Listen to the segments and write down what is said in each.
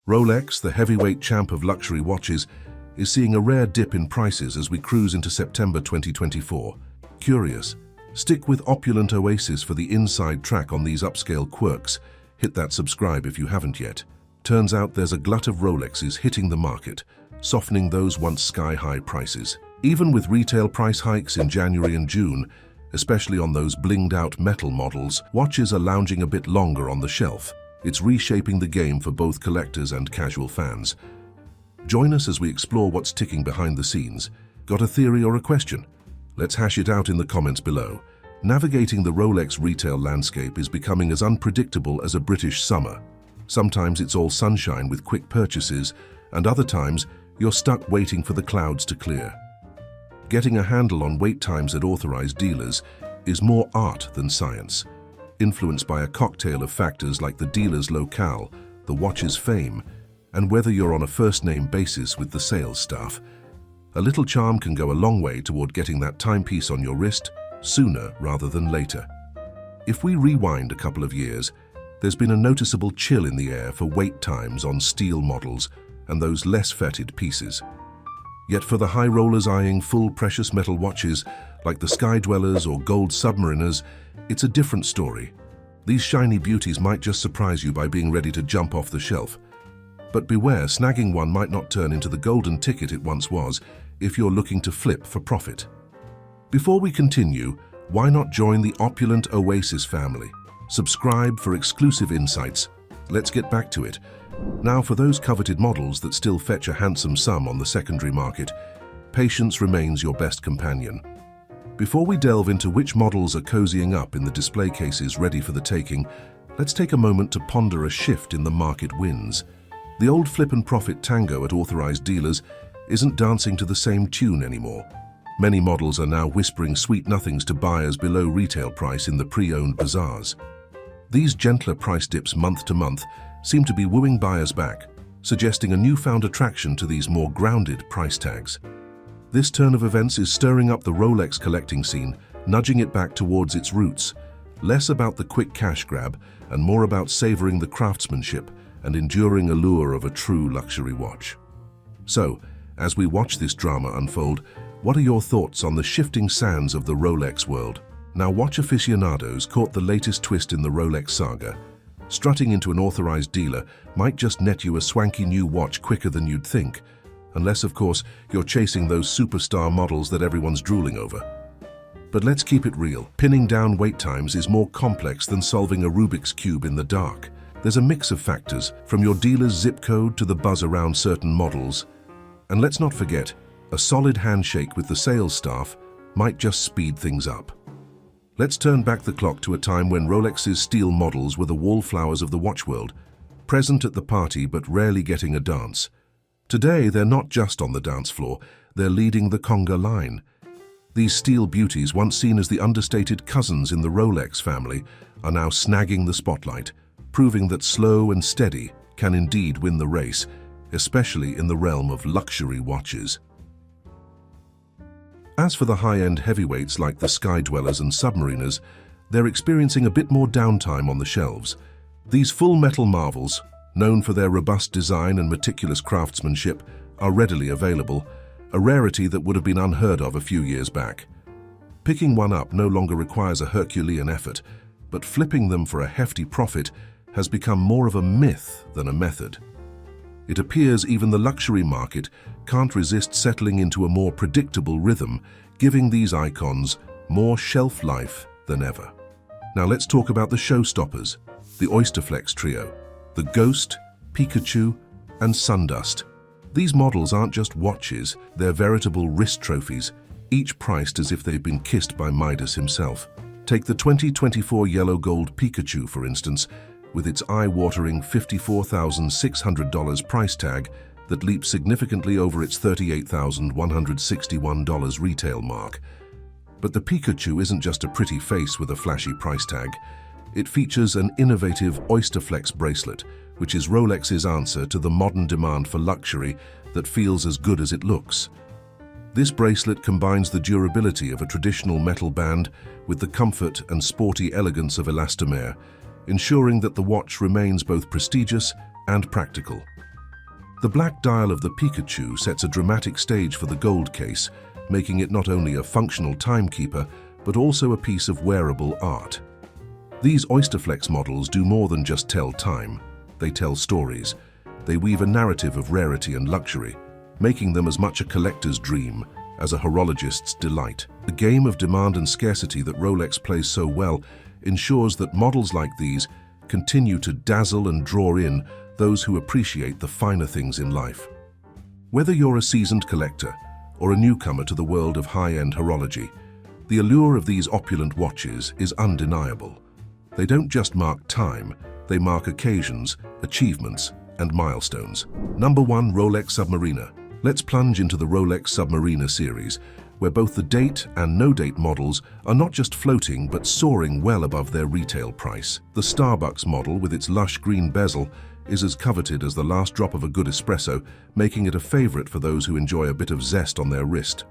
Rolex, the heavyweight champ of luxury watches, is seeing a rare dip in prices as we cruise into September 2024. Curious? Stick with Opulent Oasis for the inside track on these upscale quirks. Hit that subscribe if you haven't yet. Turns out there's a glut of Rolexes hitting the market, softening those once sky-high prices. Even with retail price hikes in January and June, especially on those blinged-out metal models, watches are lounging a bit longer on the shelf. It's reshaping the game for both collectors and casual fans. Join us as we explore what's ticking behind the scenes. Got a theory or a question? Let's hash it out in the comments below. Navigating the Rolex retail landscape is becoming as unpredictable as a British summer. Sometimes it's all sunshine with quick purchases, and other times you're stuck waiting for the clouds to clear. Getting a handle on wait times at authorized dealers is more art than science, influenced by a cocktail of factors like the dealer's locale, the watch's fame, and whether you're on a first-name basis with the sales staff. A little charm can go a long way toward getting that timepiece on your wrist sooner rather than later. If we rewind a couple of years, there's been a noticeable chill in the air for wait times on steel models and those less feted pieces. Yet for the high rollers eyeing full precious metal watches like the Sky Dwellers or gold Submariners, it's a different story. These shiny beauties might just surprise you by being ready to jump off the shelf. But beware, snagging one might not turn into the golden ticket it once was if you're looking to flip for profit. Before we continue, why not join the Opulent Oasis family? Subscribe for exclusive insights. Let's get back to it. Now, for those coveted models that still fetch a handsome sum on the secondary market, patience remains your best companion. Before we delve into which models are cozying up in the display cases ready for the taking, let's take a moment to ponder a shift in the market winds. The old flip and profit tango at authorized dealers isn't dancing to the same tune anymore. Many models are now whispering sweet nothings to buyers below retail price in the pre-owned bazaars. These gentler price dips month to month seem to be wooing buyers back, suggesting a newfound attraction to these more grounded price tags. This turn of events is stirring up the Rolex collecting scene, nudging it back towards its roots, less about the quick cash grab and more about savoring the craftsmanship and enduring allure of a true luxury watch. So, as we watch this drama unfold, what are your thoughts on the shifting sands of the Rolex world? Now, watch aficionados caught the latest twist in the Rolex saga. Strutting into an authorized dealer might just net you a swanky new watch quicker than you'd think, unless, of course, you're chasing those superstar models that everyone's drooling over. But let's keep it real. Pinning down wait times is more complex than solving a Rubik's Cube in the dark. There's a mix of factors, from your dealer's zip code to the buzz around certain models. And let's not forget, a solid handshake with the sales staff might just speed things up. Let's turn back the clock to a time when Rolex's steel models were the wallflowers of the watch world, present at the party but rarely getting a dance. Today, they're not just on the dance floor, they're leading the conga line. These steel beauties, once seen as the understated cousins in the Rolex family, are now snagging the spotlight, proving that slow and steady can indeed win the race, especially in the realm of luxury watches. As for the high-end heavyweights like the Sky Dwellers and Submariners, they're experiencing a bit more downtime on the shelves. These full-metal marvels, known for their robust design and meticulous craftsmanship, are readily available, a rarity that would have been unheard of a few years back. Picking one up no longer requires a Herculean effort, but flipping them for a hefty profit has become more of a myth than a method. It appears even the luxury market can't resist settling into a more predictable rhythm, giving these icons more shelf life than ever. Now let's talk about the showstoppers, the Oysterflex trio, the Ghost, Pikachu, and Sundust. These models aren't just watches, they're veritable wrist trophies, each priced as if they've been kissed by Midas himself. Take the 2024 yellow gold Pikachu, for instance, with its eye-watering $54,600 price tag that leaps significantly over its $38,161 retail mark. But the Pikachu isn't just a pretty face with a flashy price tag. It features an innovative Oysterflex bracelet, which is Rolex's answer to the modern demand for luxury that feels as good as it looks. This bracelet combines the durability of a traditional metal band with the comfort and sporty elegance of elastomer, ensuring that the watch remains both prestigious and practical. The black dial of the Pikachu sets a dramatic stage for the gold case, making it not only a functional timekeeper, but also a piece of wearable art. These Oysterflex models do more than just tell time. They tell stories. They weave a narrative of rarity and luxury, making them as much a collector's dream as a horologist's delight. The game of demand and scarcity that Rolex plays so well ensures that models like these continue to dazzle and draw in those who appreciate the finer things in life. Whether you're a seasoned collector or a newcomer to the world of high-end horology, the allure of these opulent watches is undeniable. They don't just mark time, they mark occasions, achievements, and milestones. Number 1, Rolex Submariner. Let's plunge into the Rolex Submariner series, where both the date and no-date models are not just floating but soaring well above their retail price. The Starbucks model, with its lush green bezel, is as coveted as the last drop of a good espresso, making it a favorite for those who enjoy a bit of zest on their wrist.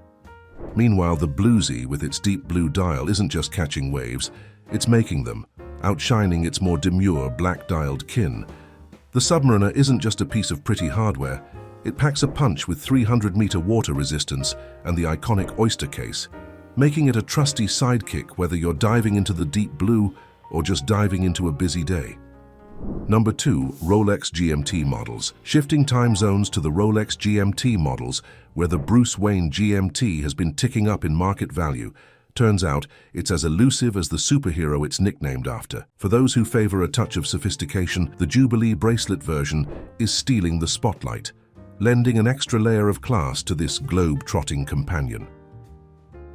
Meanwhile, the Bluesy, with its deep blue dial, isn't just catching waves, it's making them, outshining its more demure black-dialed kin. The Submariner isn't just a piece of pretty hardware, it packs a punch with 300-meter water resistance and the iconic Oyster case, making it a trusty sidekick whether you're diving into the deep blue or just diving into a busy day. Number 2, Rolex GMT models. Shifting time zones to the Rolex GMT models, where the Bruce Wayne GMT has been ticking up in market value. Turns out, it's as elusive as the superhero it's nicknamed after. For those who favor a touch of sophistication, the Jubilee bracelet version is stealing the spotlight, lending an extra layer of class to this globe-trotting companion.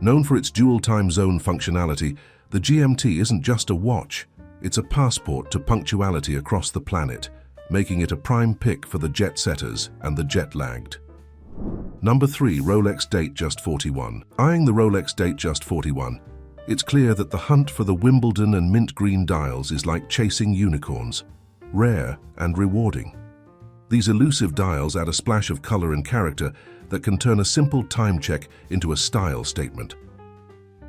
Known for its dual time zone functionality, the GMT isn't just a watch, it's a passport to punctuality across the planet, making it a prime pick for the jet-setters and the jet-lagged. Number 3, Rolex Datejust 41. Eyeing the Rolex Datejust 41, it's clear that the hunt for the Wimbledon and mint green dials is like chasing unicorns, rare and rewarding. These elusive dials add a splash of color and character that can turn a simple time check into a style statement.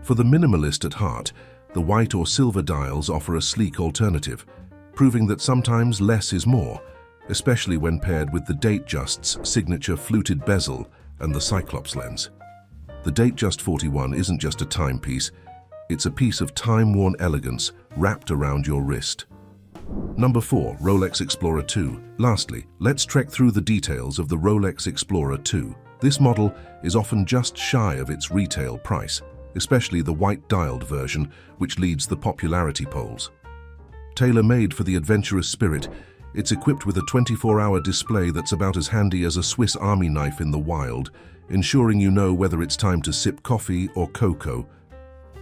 For the minimalist at heart, the white or silver dials offer a sleek alternative, proving that sometimes less is more, especially when paired with the Datejust's signature fluted bezel and the Cyclops lens. The Datejust 41 isn't just a timepiece, it's a piece of time-worn elegance wrapped around your wrist. Number 4, Rolex Explorer II. Lastly, let's trek through the details of the Rolex Explorer II. This model is often just shy of its retail price, especially the white-dialed version, which leads the popularity polls. Tailor-made for the adventurous spirit, it's equipped with a 24-hour display that's about as handy as a Swiss Army knife in the wild, ensuring you know whether it's time to sip coffee or cocoa.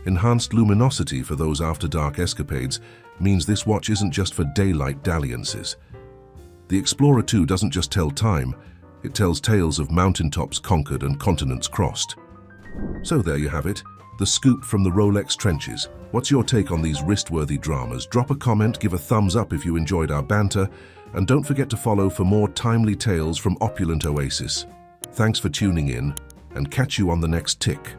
Enhanced luminosity for those after-dark escapades means this watch isn't just for daylight dalliances. The Explorer II doesn't just tell time, it tells tales of mountaintops conquered and continents crossed. So there you have it, the scoop from the Rolex trenches. What's your take on these wrist-worthy dramas? Drop a comment, give a thumbs up if you enjoyed our banter, and don't forget to follow for more timely tales from Opulent Oasis. Thanks for tuning in, and catch you on the next tick.